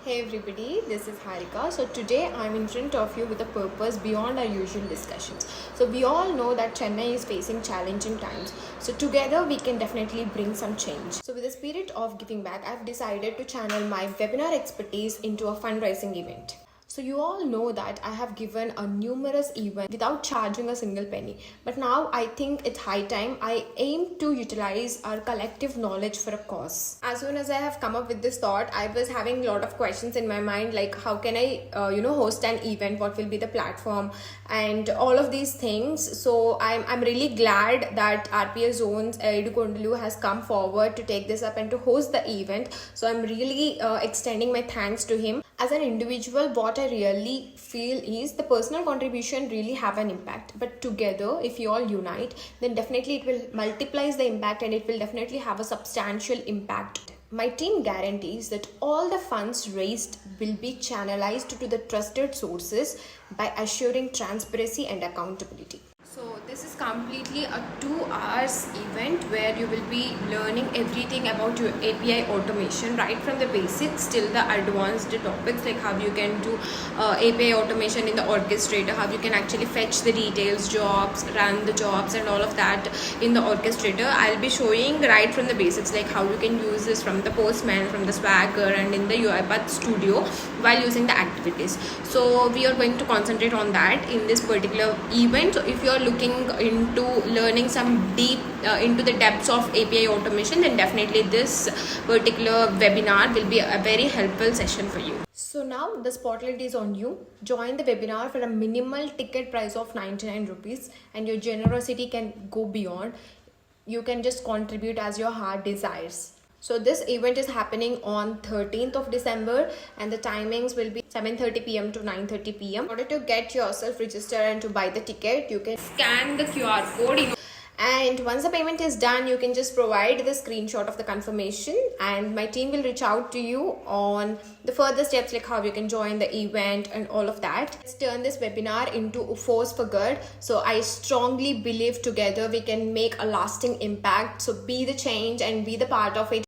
Hey everybody, this is Harika. So today I'm in front of you with a purpose beyond our usual discussions. So we all know that Chennai is facing challenging times. So together we can definitely bring some change. So with the spirit of giving back, I've decided to channel my webinar expertise into a fundraising event. So you all know that I have given a numerous event without charging a single penny. But now I think it's high time I aim to utilize our collective knowledge for a cause. As soon as I have come up with this thought, I was having a lot of questions in my mind, like how can I host an event, what will be the platform and all of these things. So I'm really glad that RPS Zones Edukondulu has come forward to take this up and to host the event. So I'm really extending my thanks to him. As an individual, what I really feel is the personal contribution really have an impact, but together if you all unite, then definitely it will multiply the impact and it will definitely have a substantial impact. My team guarantees that all the funds raised will be channelized to the trusted sources by assuring transparency and accountability. So this is completely a 2 hours event where you will be learning everything about your API automation, right from the basics till the advanced topics, like how you can do API automation in the orchestrator, how you can actually fetch the details, jobs, run the jobs and all of that in the orchestrator. I'll be showing right from the basics, like how you can use this from the Postman, from the Swagger and in the UiPath Studio while using the activities. So we are going to concentrate on that in this particular event. So if you are looking into learning some deep into the depths of API automation, then definitely this particular webinar will be a very helpful session for you. So now the spotlight is on you. Join the webinar for a minimal ticket price of 99 rupees and your generosity can go beyond. You can just contribute as your heart desires. So this event is happening on 13th of December and the timings will be 7:30 p.m. to 9:30 p.m. In order to get yourself registered and to buy the ticket, you can scan the QR code. And once the payment is done, you can just provide the screenshot of the confirmation and my team will reach out to you on the further steps, like how you can join the event and all of that. Let's turn this webinar into a force for good. So I strongly believe together we can make a lasting impact. So be the change and be the part of it.